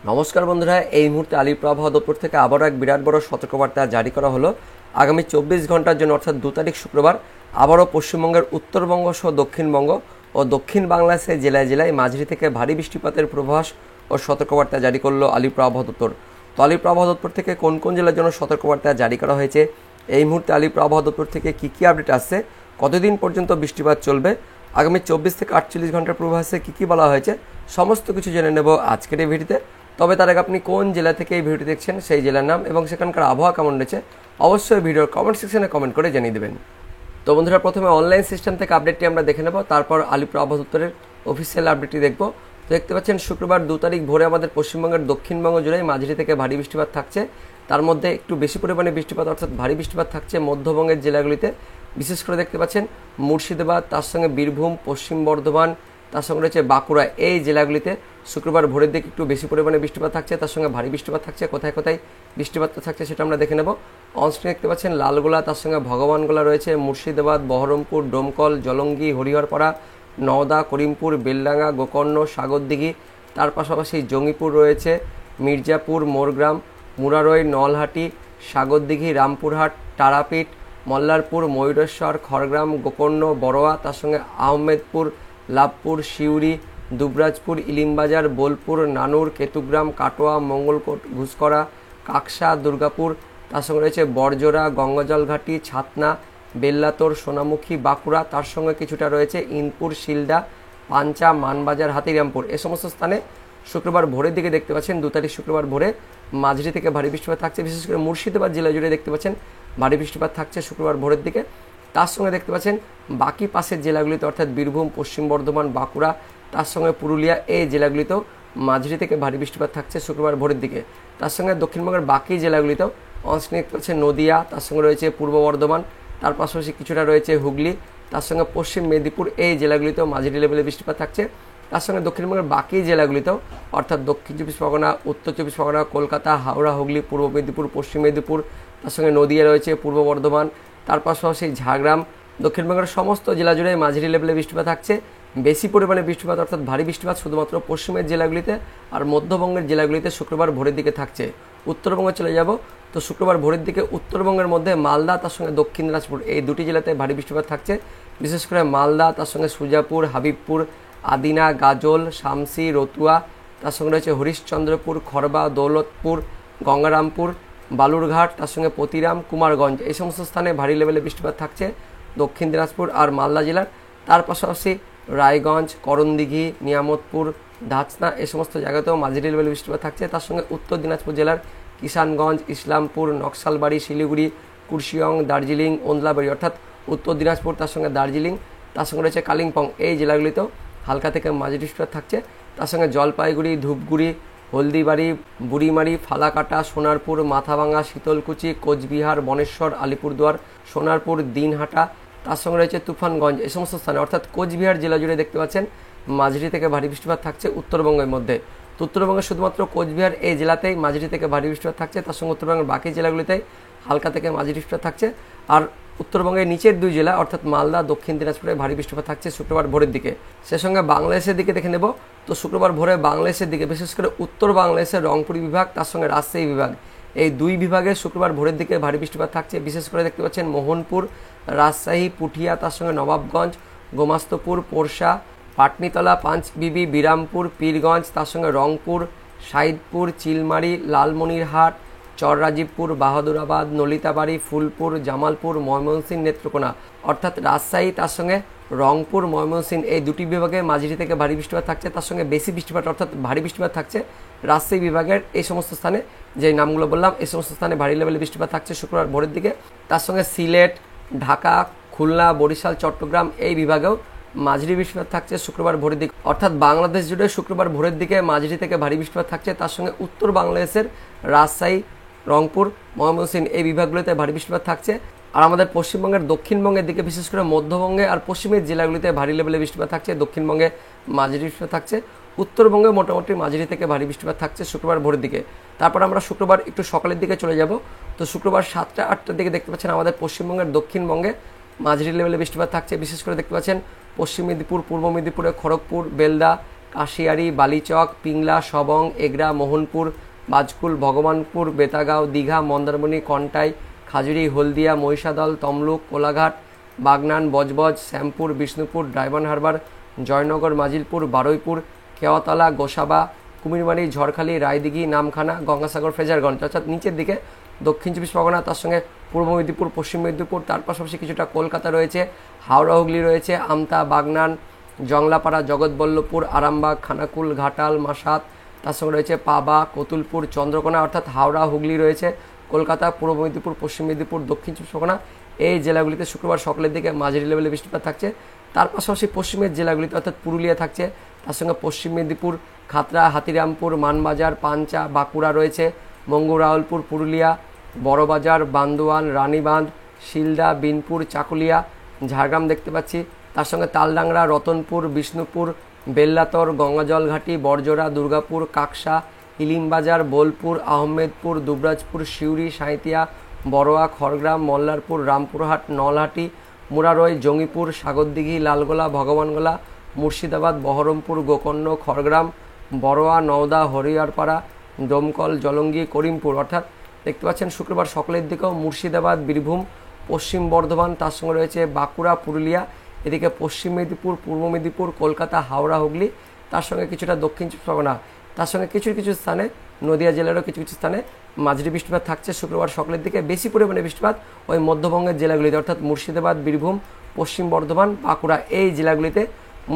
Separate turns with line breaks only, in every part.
নমস্কার বন্ধুরা, এই মুহূর্তে আলিপুর আবহাওয়া দপ্তর থেকে আবারও এক বিরাট বড় সতর্কবার্তা জারি করা হলো। আগামী 24 ঘন্টার জন্য অর্থাৎ 2 তারিখ শুক্রবার আবারও পশ্চিমবঙ্গের উত্তরবঙ্গ সহ দক্ষিণবঙ্গ ও দক্ষিণ বাংলাদেশের জেলায় জেলায় মাঝারি থেকে ভারী বৃষ্টিপাতের পূর্বাভাস ও সতর্কবার্তা জারি করলো আলিপুর আবহাওয়া দপ্তর। তো আলিপুর আবহাওয়া দপ্তর থেকে কোন কোন জেলার জন্য সতর্কবার্তা জারি করা হয়েছে, এই মুহূর্তে আলিপুর আবহাওয়া দপ্তর থেকে কী আপডেট আসছে, কতদিন পর্যন্ত বৃষ্টিপাত চলবে, আগামী 24 থেকে 48 ঘন্টার পূর্বাভাসে কী বলা হয়েছে, সমস্ত কিছু জেনে নেব আজকের এই ভিডিওতে। তবে তার আগে আপনি কোন জেলা থেকে এই ভিডিওটি দেখছেন, সেই জেলার নাম এবং সেখানকার আবহাওয়া কেমন রয়েছে অবশ্যই ভিডিওর কমেন্ট সেকশনে কমেন্ট করে জানিয়ে দেবেন। তো বন্ধুরা, প্রথমে অনলাইন সিস্টেম থেকে আপডেটটি আমরা দেখে নেব, তারপর আলিপুর আবহাওয়া দপ্তরের অফিসিয়াল আপডেটটি দেখব। তো দেখতে পাচ্ছেন শুক্রবার 2 তারিখ ভোরে আমাদের পশ্চিমবঙ্গের দক্ষিণবঙ্গ জুড়ে মাঝারি থেকে ভারী বৃষ্টিপাত থাকছে। তার মধ্যে একটু বেশি পরিমাণে বৃষ্টিপাত অর্থাৎ ভারী বৃষ্টিপাত থাকছে মধ্যবঙ্গের জেলাগুলিতে। বিশেষ করে দেখতে পাচ্ছেন মুর্শিদাবাদ, তার সঙ্গে বীরভূম, পশ্চিম বর্ধমান, তার সঙ্গে রয়েছে বাঁকুড়া, এই জেলাগুলিতে শুক্রবার ভোরের দিকে একটু বেশি পরিমাণে বৃষ্টিপাত থাকছে, তার সঙ্গে ভারী বৃষ্টিপাত থাকছে। কোথায় কোথায় বৃষ্টিপাতটা থাকছে সেটা আমরা দেখে নেব। অনস্ক্রিনে দেখতে পাচ্ছেন লালগোলা, তার সঙ্গে ভগবানগোলা রয়েছে, মুর্শিদাবাদ, বহরমপুর, ডোমকল, জলঙ্গি, হরিহরপাড়া, নওদা, করিমপুর, বেলডাঙ্গা, গোকর্ণ, সাগরদিঘি, তার পাশাপাশি জঙ্গিপুর রয়েছে, মির্জাপুর, মোরগ্রাম, মুরারই, নলহাটি, সাগরদিঘি, রামপুরহাট, তারাপীঠ, মল্লারপুর, ময়ূরেশ্বর, খড়গ্রাম, গোকর্ণ, বড়োয়া, তার সঙ্গে আহমেদপুর, লাভপুর, সিউড়ি, দুবরাজপুর, ইলিমবাজার, বোলপুর, নানুর, কেতুগ্রাম, কাটোয়া, মঙ্গলকোট, ঘুষকরা, কাকসা, দুর্গাপুর, তার সঙ্গে রয়েছে বড়জোড়া, গঙ্গাজলঘাটি, ছাতনা, বেল্লাতোর, সোনামুখী, বাঁকুড়া, তার সঙ্গে কিছুটা রয়েছে ইনপুর, শিলদা, পাঞ্চা, মানবাজার, হাতিরামপুর। এ সমস্ত স্থানে শুক্রবার ভোরের দিকে দেখতে পাচ্ছেন 2 তারিখ শুক্রবার ভোরে মাঝারি থেকে ভারী বৃষ্টিপাত থাকছে। বিশেষ করে মুর্শিদাবাদ জেলা জুড়ে দেখতে পাচ্ছেন ভারী বৃষ্টিপাত থাকছে শুক্রবার ভোরের দিকে। তার সঙ্গে দেখতে পাচ্ছেন বাকি পাশের জেলাগুলিতে অর্থাৎ বীরভূম, পশ্চিম বর্ধমান, বাঁকুড়া, তার সঙ্গে পুরুলিয়া, এই জেলাগুলিতেও মাঝারি থেকে ভারী বৃষ্টিপাত থাকছে শুক্রবার ভোরের দিকে। তার সঙ্গে দক্ষিণবঙ্গের বাকি জেলাগুলিতেও অংশে দেখতে পাচ্ছেন নদিয়া, তার সঙ্গে রয়েছে পূর্ব বর্ধমান, তার পাশাপাশি কিছুটা রয়েছে হুগলি, তার সঙ্গে পশ্চিম মেদিনীপুর, এই জেলাগুলিতেও মাঝারি লেভেলে বৃষ্টিপাত থাকছে। তার সঙ্গে দক্ষিণবঙ্গের বাকি জেলাগুলিতেও অর্থাৎ দক্ষিণ 24 পরগনা, উত্তর 24 পরগনা, কলকাতা, হাওড়া, হুগলি, পূর্ব মেদিনীপুর, পশ্চিম মেদিনীপুর, তার সঙ্গে নদিয়া রয়েছে, পূর্ব বর্ধমান, তার পাশাপাশি ঝাড়গ্রাম, দক্ষিণবঙ্গের সমস্ত জেলা জুড়ে মাঝারি লেভেলে বৃষ্টিপাত থাকছে। বেশি পরিমাণে বৃষ্টিপাত অর্থাৎ ভারী বৃষ্টিপাত শুধুমাত্র পশ্চিমের জেলাগুলিতে আর মধ্যবঙ্গের জেলাগুলিতে শুক্রবার ভোরের দিকে থাকছে। উত্তরবঙ্গে চলে যাব, তো শুক্রবার ভোরের দিকে উত্তরবঙ্গের মধ্যে মালদা, তার সঙ্গে দক্ষিণ দিনাজপুর, এই দুটি জেলাতে ভারী বৃষ্টিপাত থাকছে। বিশেষ করে মালদা, তার সঙ্গে সুজাপুর, হাবিবপুর, আদিনা, গাজল, শামসি, রতুয়া, তার সঙ্গে রয়েছে হরিশ্চন্দ্রপুর, খড়বা, দৌলতপুর, গঙ্গারামপুর, বালুরঘাট, তার সঙ্গে পতিরাম, কুমারগঞ্জ, এই সমস্ত স্থানে ভারী লেভেলে বৃষ্টিপাত থাকছে দক্ষিণ দিনাজপুর আর মালদা জেলার। তার পাশাপাশি রায়গঞ্জ, করণদিঘি, নিয়ামতপুর, ধাচনা, এই সমস্ত জায়গাতেও মাঝারি লেভেলে বৃষ্টিপাত থাকছে। তার সঙ্গে উত্তর দিনাজপুর জেলার কিষানগঞ্জ, ইসলামপুর, নকশালবাড়ি, শিলিগুড়ি, কুর্শিয়ং, দার্জিলিং, ওন্দলাবাড়ি অর্থাৎ উত্তর দিনাজপুর, তার সঙ্গে দার্জিলিং, তার সঙ্গে রয়েছে কালিম্পং, এই জেলাগুলিতেও হালকা থেকে মাঝারি বৃষ্টিপাত থাকছে। তার সঙ্গে জলপাইগুড়ি, ধূপগুড়ি, হলদিবাড়ি, বুড়িমারি, ফালাকাটা, সোনারপুর, মাথাভাঙা, শীতলকুচি, কোচবিহার, বনেশ্বর, আলিপুরদুয়ার, সোনারপুর, দিনহাটা, তার সঙ্গে রয়েছে তুফানগঞ্জ, এই সমস্ত স্থানে অর্থাৎ কোচবিহার জেলা জুড়ে দেখতে পাচ্ছেন মাঝারি থেকে ভারী বৃষ্টিপাত থাকছে উত্তরবঙ্গের মধ্যে। তো উত্তরবঙ্গে শুধুমাত্র কোচবিহার এই জেলাতেই মাঝারি থেকে ভারী বৃষ্টিপাত থাকছে, তার সঙ্গে উত্তরবঙ্গের বাকি জেলাগুলিতেই হালকা থেকে মাঝারি বৃষ্টিপাত থাকছে। আর উত্তরবঙ্গের নিচের 2 জেলা অর্থাৎ মালদা, দক্ষিণ দিনাজপুরে ভারী বৃষ্টিপাত থাকছে শুক্রবার ভোরের দিকে। সে সঙ্গে বাংলাদেশের দিকে দেখে নেব, তো শুক্রবার ভোরে বাংলাদেশের দিকে বিশেষ করে উত্তর বাংলাদেশের রংপুর বিভাগ, তার সঙ্গে রাজশাহী বিভাগ, এই 2 বিভাগে শুক্রবার ভোরের দিকে ভারী বৃষ্টিপাত থাকছে। বিশেষ করে দেখতে পাচ্ছেন মোহনপুর, রাজশাহী, পুঠিয়া, তার সঙ্গে নবাবগঞ্জ, গোমাস্তপুর, পোরশা, পাটনিতলা, পাঁচবিবি, বিরামপুর, পীরগঞ্জ, তার সঙ্গে রংপুর, সাইদপুর, চিলমারি, লালমনিরহাট, চররাজীবপুর, বাহাদুরাবাদ, নলিতাবাড়ি, ফুলপুর, জামালপুর, ময়মনসিংহ, নেত্রকোনা অর্থাৎ রাজশাহী, তার সঙ্গে রংপুর, ময়মনসিংহ, এই 2টি বিভাগে মাঝারি থেকে ভারী বৃষ্টিপাত থাকছে। তার সঙ্গে বেশি বৃষ্টিপাত অর্থাৎ ভারী বৃষ্টিপাত থাকছে রাজশাহী বিভাগের এই সমস্ত স্থানে, যে নামগুলো বললাম এই সমস্ত স্থানে ভারী লেভেলে বৃষ্টিপাত থাকছে শুক্রবার ভোরের দিকে। তার সঙ্গে সিলেট, ঢাকা, খুলনা, বরিশাল, চট্টগ্রাম, এই বিভাগেও মাঝারি বৃষ্টিপাত থাকছে শুক্রবার ভোরের দিকে। অর্থাৎ বাংলাদেশ জুড়ে শুক্রবার ভোরের দিকে মাঝারি থেকে ভারী বৃষ্টিপাত থাকছে। তার সঙ্গে উত্তর বাংলাদেশের রাজশাহী, রংপুর, ময়মনসিংহ, এই বিভাগগুলিতে ভারী বৃষ্টিপাত থাকছে। আর আমাদের পশ্চিমবঙ্গের দক্ষিণবঙ্গের দিকে বিশেষ করে মধ্যবঙ্গে আর পশ্চিমের জেলাগুলিতে ভারী লেভেলে বৃষ্টিপাত থাকছে, দক্ষিণবঙ্গে মাঝারি বৃষ্টিপাত থাকছে, উত্তরবঙ্গে মোটামুটি মাঝারি থেকে ভারী বৃষ্টিপাত থাকছে শুক্রবার ভোরের দিকে। তারপর আমরা শুক্রবার একটু সকালের দিকে চলে যাব, তো শুক্রবার 7টা-8টার দিকে দেখতে পাচ্ছেন আমাদের পশ্চিমবঙ্গের দক্ষিণবঙ্গে মাঝারি লেভেলে বৃষ্টিপাত থাকছে। বিশেষ করে দেখতে পাচ্ছেন পশ্চিম মেদিনীপুর, পূর্ব মেদিনীপুরে খড়গপুর, বেলদা, কাশিয়ারি, বালিচক, পিংলা, সবং, এগরা, মোহনপুর, বাজকুল, ভগবানপুর, বেতাগাঁও, দীঘা, মন্দারমণি, কন্টাই, খাজুরি, হলদিয়া, মহিষাদল, তমলুক, কোলাঘাট, বাগনান, বজবজ, শ্যামপুর, বিষ্ণুপুর, ডায়মন্ড হারবার, জয়নগর, মাজিলপুর, বারুইপুর, কেওয়াতলা, গোসাবা, কুমিরমারি, ঝড়খালি, রায়দিঘি, নামখানা, গঙ্গাসাগর, ফ্রেজারগঞ্জ, অর্থাৎ নিচের দিকে দক্ষিণ চব্বিশ পরগনা, তার সঙ্গে পূর্ব মেদিনীপুর, পশ্চিম মেদিনীপুর, তার পাশাপাশি কিছুটা কলকাতা রয়েছে, হাওড়া হুগলি রয়েছে, আমতা, বাগনান, জংলাপাড়া, জগৎবল্লভপুর, আরামবাগ, খানাকুল, ঘাটাল, মাসাত, তার সঙ্গে রয়েছে পাবা, কতুলপুর, চন্দ্রকোনা, অর্থাৎ হাওড়া হুগলি রয়েছে, কলকাতা, পূর্ব মেদিনীপুর, পশ্চিম মেদিনীপুর, দক্ষিণ চব্বিশ পরগনা, এই জেলাগুলিতে শুক্রবার সকালের দিকে মাঝারি লেভেলে বৃষ্টিপাত থাকছে। তার পাশাপাশি পশ্চিমের জেলাগুলিতে অর্থাৎ পুরুলিয়া থাকছে, তার সঙ্গে পশ্চিম মেদিনীপুর, খাতড়া, হাতিরামপুর, মানবাজার, পাঞ্চা, বাঁকুড়া রয়েছে, মঙ্গু-রাওলপুর, পুরুলিয়া, বড়বাজার, বান্দোয়ান, রানীবাঁধ, শিলদা, বিনপুর, চাকুলিয়া, ঝাড়গ্রাম দেখতে পাচ্ছি, তার সঙ্গে তালডাংরা, রতনপুর, বিষ্ণুপুর, বেল্লাতর, গঙ্গাজল ঘাটি, বড়জোড়া, দুর্গাপুর, কাকসা, ইলিমবাজার, বোলপুর, আহমেদপুর, দুবরাজপুর, সিউড়ি, সাঁইতিয়া, বড়োয়া, খড়গ্রাম, মল্লারপুর, রামপুরহাট, নলহাটি, মুরারই, জঙ্গিপুর, সাগরদিঘি, লালগোলা, ভগবানগোলা, মুর্শিদাবাদ, বহরমপুর, গোকর্ণ, খড়গ্রাম, বড়োয়া, নওদা, হরিহরপাড়া, ডোমকল, জলঙ্গি, করিমপুর, অর্থাৎ দেখতে পাচ্ছেন শুক্রবার সকালের দিকেও মুর্শিদাবাদ, বীরভূম, পশ্চিম বর্ধমান, তার সঙ্গে রয়েছে বাঁকুড়া, পুরুলিয়া, এদিকে পশ্চিম মেদিনীপুর, পূর্ব মেদিনীপুর, কলকাতা, হাওড়া হুগলি, তার সঙ্গে কিছুটা দক্ষিণ চব্বিশ পরগনা, তার সঙ্গে কিছু কিছু স্থানে নদিয়া জেলারও কিছু কিছু স্থানে মাঝারি বৃষ্টিপাত থাকছে শুক্রবার সকালের দিকে। বেশি পরিমাণে বৃষ্টিপাত ওই মধ্যবঙ্গের জেলাগুলিতে অর্থাৎ মুর্শিদাবাদ, বীরভূম, পশ্চিম বর্ধমান, বাঁকুড়া এই জেলাগুলিতে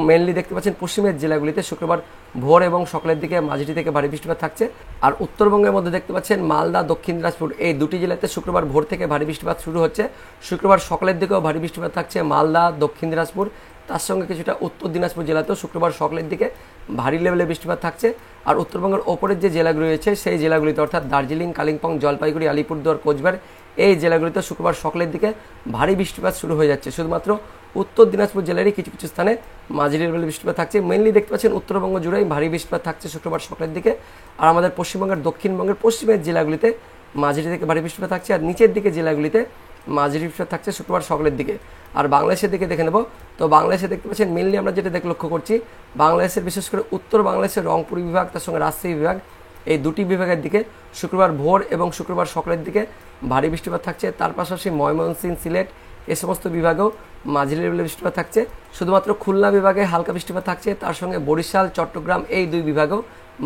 মেনলি দেখতে পাচ্ছেন। পশ্চিমের জেলাগুলিতে শুক্রবার ভোর এবং সকালের দিকে মাঝারি থেকে ভারী বৃষ্টিপাত থাকছে। আর উত্তরবঙ্গের মধ্যে দেখতে পাচ্ছেন মালদা, দক্ষিণ দিনাজপুর এই দুটি জেলাতে শুক্রবার ভোর থেকে ভারী বৃষ্টিপাত শুরু হচ্ছে। শুক্রবার সকালের দিকেও ভারী বৃষ্টিপাত থাকছে মালদা, দক্ষিণ দিনাজপুর, তার সঙ্গে কিছুটা উত্তর দিনাজপুর জেলাতেও শুক্রবার সকালের দিকে ভারী লেভেলে বৃষ্টিপাত থাকছে। আর উত্তরবঙ্গের ওপরের যে জেলাগুলি রয়েছে সেই জেলাগুলিতে অর্থাৎ দার্জিলিং, কালিম্পং, জলপাইগুড়ি, আলিপুরদুয়ার, কোচবিহার এই জেলাগুলিতে শুক্রবার সকালের দিকে ভারী বৃষ্টিপাত শুরু হয়ে যাচ্ছে। শুধুমাত্র উত্তর দিনাজপুর জেলারই কিছু কিছু স্থানে মাঝারি লেভেলে বৃষ্টিপাত থাকছে। মেনলি দেখতে পাচ্ছেন উত্তরবঙ্গ জুড়েই ভারী বৃষ্টিপাত থাকছে শুক্রবার সকালের দিকে। আর আমাদের পশ্চিমবঙ্গের দক্ষিণবঙ্গের পশ্চিমের জেলাগুলিতে মাঝারি থেকে ভারী বৃষ্টিপাত থাকছে। আর নিচের দিকে জেলাগুলিতে মাঝারি বৃষ্টিপাত থাকছে শুক্রবার সকালের দিকে। আর বাংলাদেশের দিকে দেখে নেব, তো বাংলাদেশে দেখতে পাচ্ছেন মেনলি আমরা যেটা লক্ষ্য করছি বাংলাদেশের বিশেষ করে উত্তর বাংলাদেশের রংপুর বিভাগ, তার সঙ্গে রাজশাহী বিভাগ এই দুটি বিভাগের দিকে শুক্রবার ভোর এবং শুক্রবার সকালের দিকে ভারী বৃষ্টিপাত থাকছে। তার পাশাপাশি ময়মনসিংহ, সিলেট এই সমস্ত বিভাগেও মাঝারি লেভেলে বৃষ্টিপাত থাকছে। শুধুমাত্র খুলনা বিভাগে হালকা বৃষ্টিপাত থাকছে। তার সঙ্গে বরিশাল, চট্টগ্রাম এই দুই বিভাগেও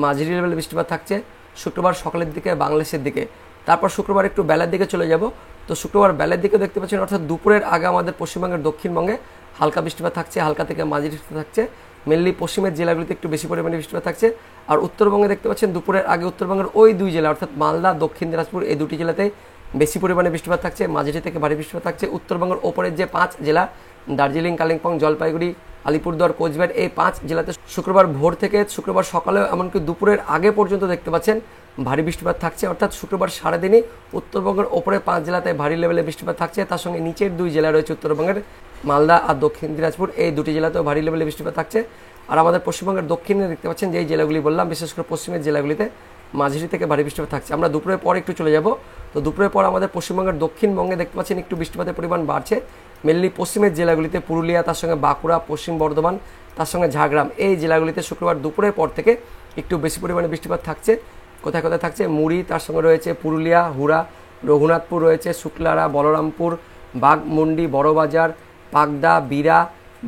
মাঝারি লেভেলে বৃষ্টিপাত থাকছে শুক্রবার সকালের দিকে বাংলাদেশের দিকে। তারপর শুক্রবার একটু বেলার দিকে চলে যাব, তো শুক্রবার বেলার দিকে দেখতে পাচ্ছেন অর্থাৎ দুপুরের আগে আমাদের পশ্চিমবঙ্গের দক্ষিণবঙ্গে হালকা বৃষ্টিপাত থাকছে, হালকা থেকে মাঝারি বৃষ্টিপাত থাকছে। মেনলি পশ্চিমের জেলাগুলিতে একটু বেশি পরিমাণে বৃষ্টিপাত থাকছে। আর উত্তরবঙ্গে দেখতে পাচ্ছেন দুপুরের আগে উত্তরবঙ্গের ওই দুই জেলা অর্থাৎ মালদা, দক্ষিণ দিনাজপুর এই দুটি জেলাতে বেশি পরিমাণে বৃষ্টিপাত থাকছে, মাঝারি থেকে ভারী বৃষ্টিপাত থাকছে। উত্তরবঙ্গের ওপরের যে 5 জেলা দার্জিলিং, কালিম্পং, জলপাইগুড়ি, আলিপুরদুয়ার, কোচবিহার এই 5 জেলাতে শুক্রবার ভোর থেকে শুক্রবার সকালেও এমনকি দুপুরের আগে পর্যন্ত দেখতে পাচ্ছেন ভারী বৃষ্টিপাত থাকছে। অর্থাৎ শুক্রবার সারাদিনই উত্তরবঙ্গের ওপরে 5 জেলাতে ভারী লেভেলে বৃষ্টিপাত থাকছে। তার সঙ্গে নিচের দুই জেলা রয়েছে উত্তরবঙ্গের মালদা আর দক্ষিণ দিনাজপুর এই দুটি জেলাতেও ভারী লেভেলে বৃষ্টিপাত থাকছে। আর আমাদের পশ্চিমবঙ্গের দক্ষিণে দেখতে পাচ্ছেন যেই জেলাগুলি বললাম বিশেষ করে পশ্চিমের জেলাগুলিতে মাঝারি থেকে ভারী বৃষ্টিপাত থাকছে। আমরা দুপুরের পর একটু চলে যাব, তো দুপুরের পর আমাদের পশ্চিমবঙ্গের দক্ষিণবঙ্গে দেখতে পাচ্ছেন একটু বৃষ্টিপাতের পরিমাণ বাড়ছে। মেনলি পশ্চিমের জেলাগুলিতে পুরুলিয়া, তার সঙ্গে বাঁকুড়া, পশ্চিম বর্ধমান, তার সঙ্গে ঝাড়গ্রাম এই জেলাগুলিতে শুক্রবার দুপুরের পর থেকে একটু বেশি পরিমাণে বৃষ্টিপাত থাকছে। কোথায় কোথায় থাকছে মুড়ি, তার সঙ্গে রয়েছে পুরুলিয়া, হুড়া, রঘুনাথপুর রয়েছে, শুক্লারা, বলরামপুর, বাঘমুন্ডি, বড়বাজার, পাকদা, বিরা,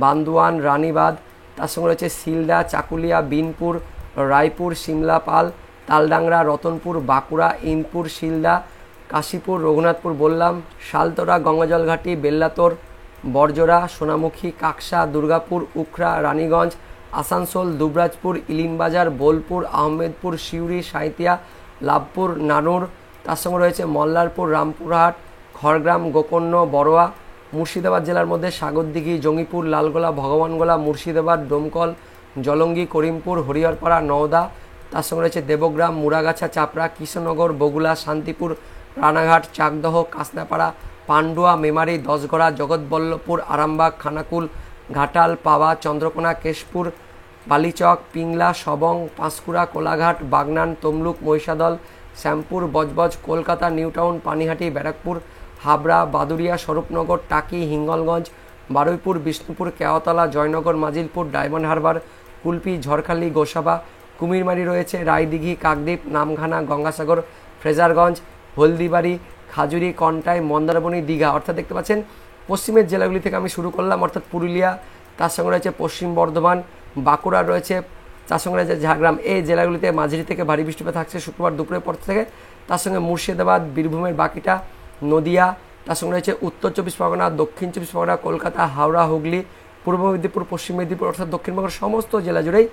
বান্দোয়ান, রানীবাঁধ, তার সঙ্গে রয়েছে শিলদা, চাকুলিয়া, বিনপুর, রায়পুর, সিমলাপাল, তালডাংরা, রতনপুর, বাঁকুড়া, ইনপুর, শিলদা, কাশীপুর, রঘুনাথপুর বললাম, শালতরা, গঙ্গাজল ঘাটি, বেল্লাতর, বড়জোড়া, সোনামুখী, কাকসা, দুর্গাপুর, উখড়া, রানীগঞ্জ, আসানসোল, দুবরাজপুর, ইলিমবাজার, বোলপুর, আহমেদপুর, সিউড়ি, সাঁইতিয়া, লাভপুর, নানুর, তার সঙ্গে রয়েছে মল্লারপুর, রামপুরহাট, খড়গ্রাম, গোকর্ণ, বড়োয়া। মুর্শিদাবাদ জেলার মধ্যে সাগরদিঘি, জঙ্গিপুর, লালগোলা, ভগবানগোলা, মুর্শিদাবাদ, ডোমকল, জলঙ্গি, করিমপুর, হরিহরপাড়া, নওদা, তার সঙ্গে রয়েছে দেবগ্রাম, মুরাগাছা, চাপড়া, কৃষ্ণনগর, বগুলা, শান্তিপুর, রানাঘাট, চাকদহ, কাসনাপাড়া, পান্ডুয়া, মেমারি, দশগড়া, জগৎবল্লভপুর, আরামবাগ, খানাকুল, ঘাটাল, পাবা, চন্দ্রকোনা, কেশপুর, বালিচক, পিংলা, সবং, পাঁশকুড়া, কোলাঘাট, বাগনান, তমলুক, মহিষাদল, শ্যামপুর, বজবজ, কলকাতা, নিউটাউন, পানিহাটি, ব্যারাকপুর, হাবড়া, বাদুরিয়া, স্বরূপনগর, টাকি, হিঙ্গলগঞ্জ, বারুইপুর, বিষ্ণুপুর, কেওয়াতলা, জয়নগর, মাজিলপুর, ডায়মন্ড হারবার, কুলপি, ঝড়খালি, গোসাবা, কুমিরমারি রয়েছে, রায়দিঘি, কাকদ্বীপ, নামখানা, গঙ্গাসাগর, ফ্রেজারগঞ্জ, হলদিবাড়ি, খাজুরি, কন্টাই, মন্দারমণি, দীঘা। অর্থাৎ দেখতে পাচ্ছেন পশ্চিমের জেলাগুলি থেকে আমি শুরু করলাম, অর্থাৎ পুরুলিয়া, তার সঙ্গে রয়েছে পশ্চিম বর্ধমান, বাঁকুড়া রয়েছে, তার সঙ্গে রয়েছে ঝাড়গ্রাম। এই জেলাগুলিতে মাঝারি থেকে ভারী বৃষ্টিপাত থাকছে শুক্রবার দুপুরের পর থেকে। তার সঙ্গে মুর্শিদাবাদ, বীরভূমের বাকিটা, নদিয়া, তার সঙ্গে রয়েছে উত্তর চব্বিশ পরগনা, দক্ষিণ চব্বিশ পরগনা, কলকাতা, হাওড়া, হুগলি, পূর্ব মেদিনীপুর, পশ্চিম মেদিনীপুর, অর্থাৎ দক্ষিণবঙ্গের সমস্ত জেলা জুড়েই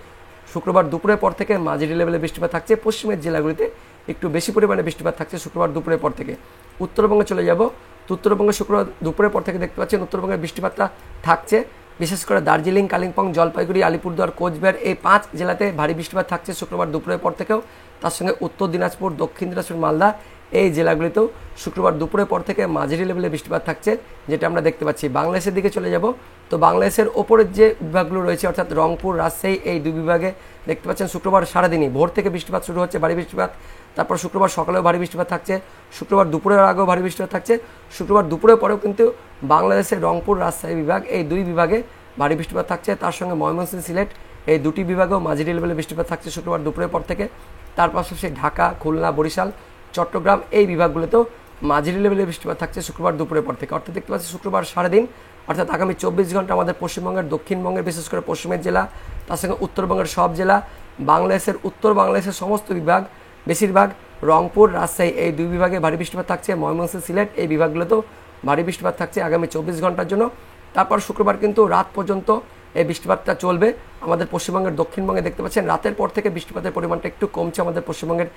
শুক্রবার দুপুরের পর থেকে মাঝারি লেভেলে বৃষ্টিপাত থাকছে। পশ্চিমের জেলাগুলিতে একটু বেশি পরিমাণে বৃষ্টিপাত থাকছে শুক্রবার দুপুরের পর থেকে। উত্তরবঙ্গে চলে যাব, তো উত্তরবঙ্গে শুক্রবার দুপুরের পর থেকে দেখতে পাচ্ছেন উত্তরবঙ্গের বৃষ্টিপাতটা থাকছে, বিশেষ করে দার্জিলিং, কালিম্পং, জলপাইগুড়ি, আলিপুরদুয়ার, কোচবিহার এই 5 জেলাতে ভারী বৃষ্টিপাত থাকছে শুক্রবার দুপুরের পর থেকেও। তার সঙ্গে উত্তর দিনাজপুর, দক্ষিণ দিনাজপুর, মালদা এই জেলাগুলিতেও শুক্রবার দুপুরের পর থেকে মাঝারি লেভেলে বৃষ্টিপাত থাকছে, যেটা আমরা দেখতে পাচ্ছি। বাংলাদেশের দিকে চলে যাব, তো বাংলাদেশের ওপরের যে বিভাগগুলো রয়েছে অর্থাৎ রংপুর, রাজশাহী এই দুই বিভাগে দেখতে পাচ্ছেন শুক্রবার সারাদিনই ভোর থেকে বৃষ্টিপাত শুরু হচ্ছে, ভারী বৃষ্টিপাত। তারপর শুক্রবার সকালেও ভারী বৃষ্টিপাত থাকছে, শুক্রবার দুপুরের আগেও ভারী বৃষ্টিপাত থাকছে, শুক্রবার দুপুরের পরেও কিন্তু বাংলাদেশের রংপুর, রাজশাহী বিভাগ এই দুই বিভাগে ভারী বৃষ্টিপাত থাকছে। তার সঙ্গে ময়মনসিংহ, সিলেট এই দুটি বিভাগেও মাঝারি লেভেলে বৃষ্টিপাত থাকছে শুক্রবার দুপুরের পর থেকে। তার পাশাপাশি ঢাকা, খুলনা, বরিশাল, চট্টগ্রাম এই বিভাগগুলোতেও মাঝারি লেভেলে বৃষ্টিপাত থাকছে শুক্রবার দুপুরের পর থেকে। অর্থাৎ দেখতে পাচ্ছি শুক্রবার সারাদিন অর্থাৎ আগামী 24 ঘন্টা আমাদের পশ্চিমবঙ্গের, দক্ষিণবঙ্গের বিশেষ করে পশ্চিমের জেলা, তার সঙ্গে উত্তরবঙ্গের সব জেলা, বাংলাদেশের উত্তর বাংলাদেশের সমস্ত বিভাগ, বেশিরভাগ রংপুর, রাজশাহী এই দুই বিভাগে ভারী বৃষ্টিপাত থাকছে, ময়মনসিংহ, সিলেট এই বিভাগগুলোতেও ভারী বৃষ্টিপাত থাকছে আগামী 24 ঘন্টার জন্য। তারপর শুক্রবার কিন্তু রাত পর্যন্ত এই বৃষ্টিপাতটা চলবে আমাদের পশ্চিমবঙ্গের, দক্ষিণবঙ্গে দেখতে পাচ্ছেন রাতের পর থেকে বৃষ্টিপাতের পরিমাণটা একটু কমছে। আমাদের পশ্চিমবঙ্গের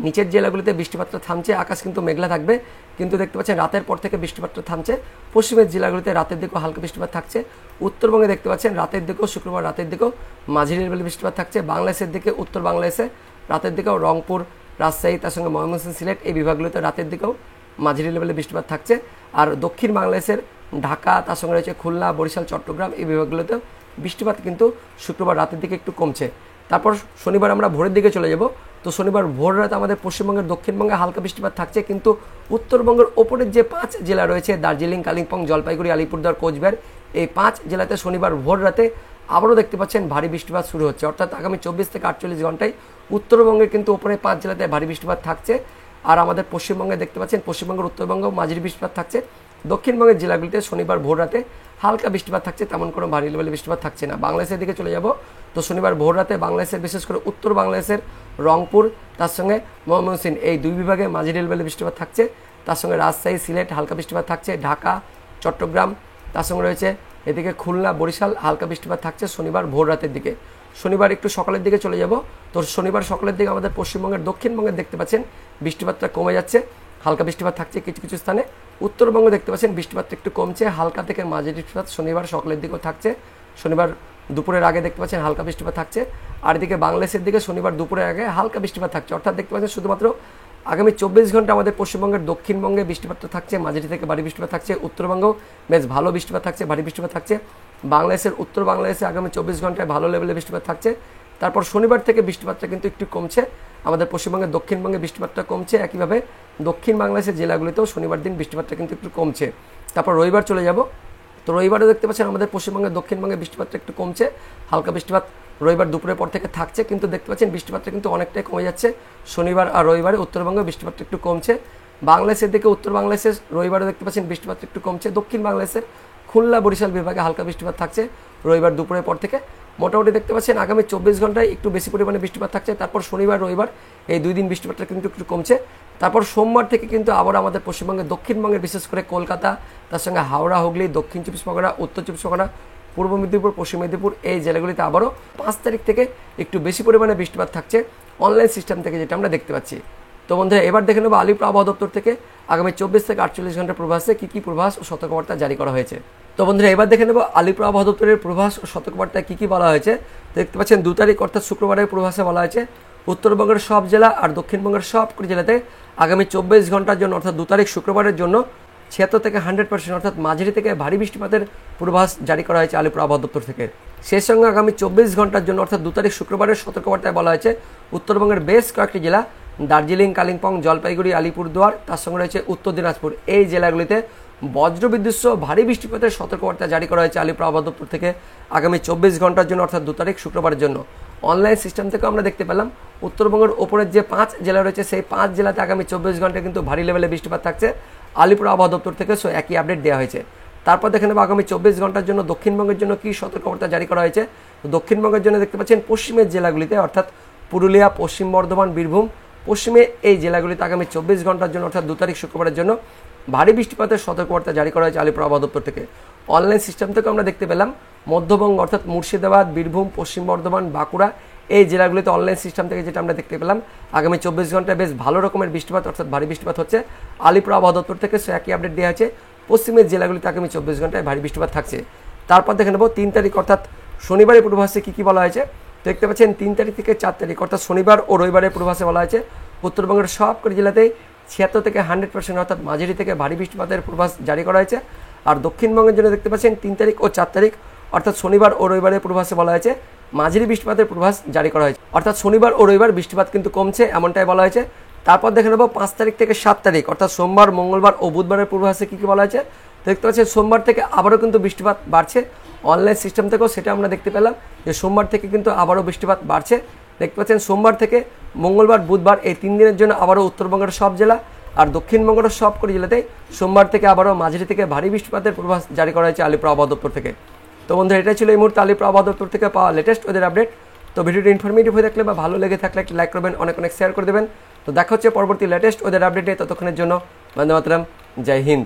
নিচের জেলাগুলিতে বৃষ্টিপাতটা থামছে, আকাশ কিন্তু মেঘলা থাকবে, কিন্তু দেখতে পাচ্ছেন রাতের পর থেকে বৃষ্টিপাতটা থামছে। পশ্চিমের জেলাগুলিতে রাতের দিকেও হালকা বৃষ্টিপাত থাকছে। উত্তরবঙ্গে দেখতে পাচ্ছেন রাতের দিকেও শুক্রবার রাতের দিকেও মাঝারি লেভেলে বৃষ্টিপাত থাকছে। বাংলাদেশের দিকে, উত্তর বাংলাদেশে রাতের দিকেও রংপুর, রাজশাহী, তার সঙ্গে ময়মনসিংহ, সিলেট এই বিভাগগুলিতে রাতের দিকেও মাঝারি লেভেলে বৃষ্টিপাত থাকছে। আর দক্ষিণ বাংলাদেশের ঢাকা, তার সঙ্গে রয়েছে খুলনা, বরিশাল, চট্টগ্রাম এই বিভাগগুলোতেও বৃষ্টিপাত কিন্তু শুক্রবার রাতের দিকে একটু কমছে। তারপর শনিবার আমরা ভোরের দিকে চলে যাব, তো শনিবার ভোর রাতে আমাদের পশ্চিমবঙ্গের, দক্ষিণবঙ্গে হালকা বৃষ্টিপাত থাকছে, কিন্তু উত্তরবঙ্গের ওপরের যে 5 জেলা রয়েছে দার্জিলিং, কালিম্পং, জলপাইগুড়ি, আলিপুরদুয়ার, কোচবিহার এই 5 জেলাতে শনিবার ভোর রাতে আবারও দেখতে পাচ্ছেন ভারী বৃষ্টিপাত শুরু হচ্ছে। অর্থাৎ আগামী 24 থেকে 48 ঘন্টায় উত্তরবঙ্গের কিন্তু ওপরে 5 জেলাতে ভারী বৃষ্টিপাত থাকছে। আর আমাদের পশ্চিমবঙ্গে দেখতে পাচ্ছেন পশ্চিমবঙ্গের, উত্তরবঙ্গেও মাঝারি বৃষ্টিপাত থাকছে। দক্ষিণবঙ্গের জেলাগুলিতে শনিবার ভোর রাতে হালকা বৃষ্টিপাত থাকছে, তেমন কোনো ভারী লেভেলে বৃষ্টিপাত থাকছে না। বাংলাদেশের দিকে চলে যাব, তো শনিবার ভোর রাতে বাংলাদেশের বিশেষ করে উত্তর বাংলাদেশের রংপুর, তার সঙ্গে ময়মনসিংহ এই দুই বিভাগে মাঝারি লেভেলে বৃষ্টিপাত থাকছে। তার সঙ্গে রাজশাহী, সিলেট হালকা বৃষ্টিপাত থাকছে, ঢাকা, চট্টগ্রাম, তার সঙ্গে রয়েছে এদিকে খুলনা, বরিশাল হালকা বৃষ্টিপাত থাকছে শনিবার ভোর রাতের দিকে। শনিবার একটু সকালের দিকে চলে যাব, তো শনিবার সকালের দিকে আমাদের পশ্চিমবঙ্গের, দক্ষিণবঙ্গে দেখতে পাচ্ছেন বৃষ্টিপাতটা কমে যাচ্ছে, হালকা বৃষ্টিপাত থাকছে কিছু কিছু স্থানে। উত্তরবঙ্গে দেখতে পাচ্ছেন বৃষ্টিপাতটা একটু কমছে, হালকা থেকে মাঝারি বৃষ্টিপাত শনিবার সকালের দিকেও থাকছে। শনিবার দুপুরের আগে দেখতে পাচ্ছেন হালকা বৃষ্টিপাত থাকছে। আর এদিকে বাংলাদেশের দিকে শনিবার দুপুরের আগে হালকা বৃষ্টিপাত থাকছে। অর্থাৎ দেখতে পাচ্ছেন শুধুমাত্র আগামী 24 ঘন্টা আমাদের পশ্চিমবঙ্গের, দক্ষিণবঙ্গে বৃষ্টিপাতটা থাকছে, মাঝারি থেকে ভারী বৃষ্টিপাত থাকছে। উত্তরবঙ্গেও বেশ ভালো বৃষ্টিপাত থাকছে, ভারী বৃষ্টিপাত থাকছে। বাংলাদেশের, উত্তর বাংলাদেশে আগামী 24 ঘন্টায় ভালো লেভেলে বৃষ্টিপাত থাকছে। তারপর শনিবার থেকে বৃষ্টিপাতটা কিন্তু একটু কমছে, আমাদের পশ্চিমবঙ্গের, দক্ষিণবঙ্গে বৃষ্টিপাতটা কমছে। একইভাবে দক্ষিণ বাংলাদেশের জেলাগুলিতেও শনিবার দিন বৃষ্টিপাতটা কিন্তু একটু কমছে। তারপর রবিবার চলে যাব, তো রবিবারও দেখতে পাচ্ছেন আমাদের পশ্চিমবঙ্গের, দক্ষিণবঙ্গে বৃষ্টিপাতটা একটু কমছে, হালকা বৃষ্টিপাত রবিবার দুপুরের পর থেকে থাকছে, কিন্তু দেখতে পাচ্ছেন বৃষ্টিপাতটা কিন্তু অনেকটাই কমে যাচ্ছে শনিবার আর রবিবারে। উত্তরবঙ্গে বৃষ্টিপাতটা একটু কমছে। বাংলাদেশের দিকে, উত্তর বাংলাদেশের রবিবারে দেখতে পাচ্ছেন বৃষ্টিপাতটা একটু কমছে। দক্ষিণ বাংলাদেশের খুলনা, বরিশাল বিভাগে হালকা বৃষ্টিপাত থাকছে রবিবার দুপুরের পর থেকে। মোটামুটি দেখতে পাচ্ছেন আগামী 24 ঘন্টায় একটু বেশি পরিমাণে বৃষ্টিপাত থাকছে। তারপর শনিবার, রবিবার এই 2 দিন বৃষ্টিপাতটা কিন্তু একটু কমছে। তারপর সোমবার থেকে কিন্তু আবার আমাদের পশ্চিমবঙ্গের, দক্ষিণবঙ্গের বিশেষ করে কলকাতা, তার সঙ্গে হাওড়া, হুগলি, দক্ষিণ চব্বিশ পরগনা, উত্তর চব্বিশ পরগনা, পূর্ব মেদিনীপুর, পশ্চিম মেদিনীপুর এই জেলাগুলিতে আবারও 5 তারিখ থেকে একটু বেশি পরিমাণে বৃষ্টিপাত থাকছে অনলাইন সিস্টেম থেকে, যেটা আমরা দেখতে পাচ্ছি। তো বন্ধুরা এবার দেখে নেব আলিপুর আবহাওয়া দপ্তর থেকে আগামী 24 থেকে 48 ঘন্টার পূর্বাভাসে কী কী পূর্বাভাস ও সতর্কবার্তা জারি করা হয়েছে। তো বন্ধুরা এবার দেখে নেব আলিপুর আবহাওয়া দপ্তরের পূর্বাভাস ও সতর্কবার্তায় কী কী বলা হয়েছে। দেখতে পাচ্ছেন 2 তারিখ অর্থাৎ শুক্রবারের পূর্বাভাসে বলা হয়েছে উত্তরবঙ্গের সব জেলা আর দক্ষিণবঙ্গের সব জেলাতে আগামী 24 ঘন্টার জন্য অর্থাৎ 2 তারিখ শুক্রবারের জন্য 76 থেকে 100% অর্থাৎ মাঝারি থেকে ভারী বৃষ্টিপাতের পূর্বাভাস জারি করা হয়েছে আলিপুর আবহাওয়া দপ্তর থেকে। সেই সঙ্গে আগামী 24 ঘন্টার জন্য অর্থাৎ 2 তারিখ শুক্রবারের সতর্কবার্তায় বলা হয়েছে উত্তরবঙ্গের বেশ কয়েকটি জেলা দার্জিলিং, কালিম্পং, জলপাইগুড়ি, আলিপুরদুয়ার, তার সঙ্গে রয়েছে উত্তর দিনাজপুর এই জেলাগুলিতে বজ্রবিদ্যুৎ সহ ভারী বৃষ্টিপাতের সতর্কবার্তা জারি করা হয়েছে আলিপুর আবহাওয়া দপ্তর থেকে আগামী 24 ঘন্টার জন্য, অর্থাৎ 2 তারিখ শুক্রবারের জন্য। অনলাইন সিস্টেম থেকে আমরা দেখতে পেলাম উত্তরবঙ্গের ওপরের যে 5 জেলা রয়েছে সেই 5 জেলাতে আগামী 24 ঘন্টায় কিন্তু ভারী লেভেলে বৃষ্টিপাত থাকছে আলিপুর আবহাওয়া দপ্তর থেকে। সো একই আপডেট দেওয়া হয়েছে। তারপর দেখে নেব আগামী 24 ঘন্টার জন্য দক্ষিণবঙ্গের জন্য কী সতর্কবার্তা জারি করা হয়েছে। তো দক্ষিণবঙ্গের জন্য দেখতে পাচ্ছেন পশ্চিমের জেলাগুলিতে, অর্থাৎ পুরুলিয়া, পশ্চিম বর্ধমান, বীরভূম, পশ্চিমে এই জেলাগুলিতে আগামী 24 ঘন্টার জন্য, অর্থাৎ 2 তারিখ শুক্রবারের জন্য ভারী বৃষ্টিপাতের সতর্কবার্তা জারি করা হয়েছে আলিপুর আবহাওয়া দপ্তর থেকে। অনলাইন সিস্টেম থেকে আমরা দেখতে পেলাম মধ্যবঙ্গ, অর্থাৎ মুর্শিদাবাদ, বীরভূম, পশ্চিম বর্ধমান, বাঁকুড়া এই জেলাগুলিতে অনলাইন সিস্টেম থেকে যেটা আমরা দেখতে পেলাম আগামী 24 ঘন্টায় বেশ ভালো রকমের বৃষ্টিপাত, অর্থাৎ ভারী বৃষ্টিপাত হচ্ছে আলিপুর আবহাওয়া দপ্তর থেকে। সো একই আপডেট দেওয়া আছে, পশ্চিমের জেলাগুলিতে আগামী 24 ঘন্টায় ভারী বৃষ্টিপাত থাকছে। তারপর দেখে নেব 3 তারিখ অর্থাৎ শনিবারের পূর্বাভাসে কী কী বলা হয়েছে। দেখতে পাচ্ছেন 3 তারিখ থেকে 4 তারিখ অর্থাৎ শনিবার ও রবিবারের পূর্বাভাসে বলা হয়েছে উত্তরবঙ্গের সবকটি জেলাতেই 76 থেকে 100% অর্থাৎ মাঝারি থেকে ভারী বৃষ্টিপাতের পূর্বাভাস জারি করা হয়েছে। আর দক্ষিণবঙ্গের জন্য দেখতে পাচ্ছেন 3 তারিখ ও 4 তারিখ অর্থাৎ শনিবার ও রবিবারের পূর্বাভাসে বলা হয়েছে মাঝারি বৃষ্টিপাতের পূর্বাভাস জারি করা হয়েছে, অর্থাৎ শনিবার ও রবিবার বৃষ্টিপাত কিন্তু কমছে এমনটাই বলা হয়েছে। তারপর দেখে নেব 5 তারিখ থেকে 7 তারিখ অর্থাৎ সোমবার, মঙ্গলবার ও বুধবারের পূর্বাভাসে কী কী বলা হয়েছে। দেখতে পাচ্ছেন সোমবার থেকে আবারও কিন্তু বৃষ্টিপাত বাড়ছে। অনলাইন সিস্টেম থেকেও সেটা আমরা দেখতে পেলাম যে সোমবার থেকে কিন্তু আবারও বৃষ্টিপাত বাড়ছে। দেখতে পাচ্ছেন সোমবার থেকে মঙ্গলবার, বুধবার এই 3 দিনের জন্য আবারও উত্তরবঙ্গের সব জেলা আর দক্ষিণবঙ্গের সবকটি জেলাতেই সোমবার থেকে আবারও মাঝারি থেকে ভারী বৃষ্টিপাতের পূর্বাভাস জারি করা হয়েছে আলিপুর আবহাওয়া দপ্তর থেকে। তো বন্ধুরা, এটাই ছিল এই মুহূর্তে আলিপুর আবহাওয়া দপ্তর থেকে পাওয়া লেটেস্ট ওদের আপডেট। তো ভিডিওটি ইনফরমেটিভ হয়ে থাকলে বা ভালো লেগে থাকলে একটি লাইক করবেন, অনেক অনেক শেয়ার করে দেবেন। তো দেখা হচ্ছে পরবর্তী লেটেস্ট ওদের আপডেটে। ততক্ষণের জন্য বন্দে মাতরম, জয় হিন্দ।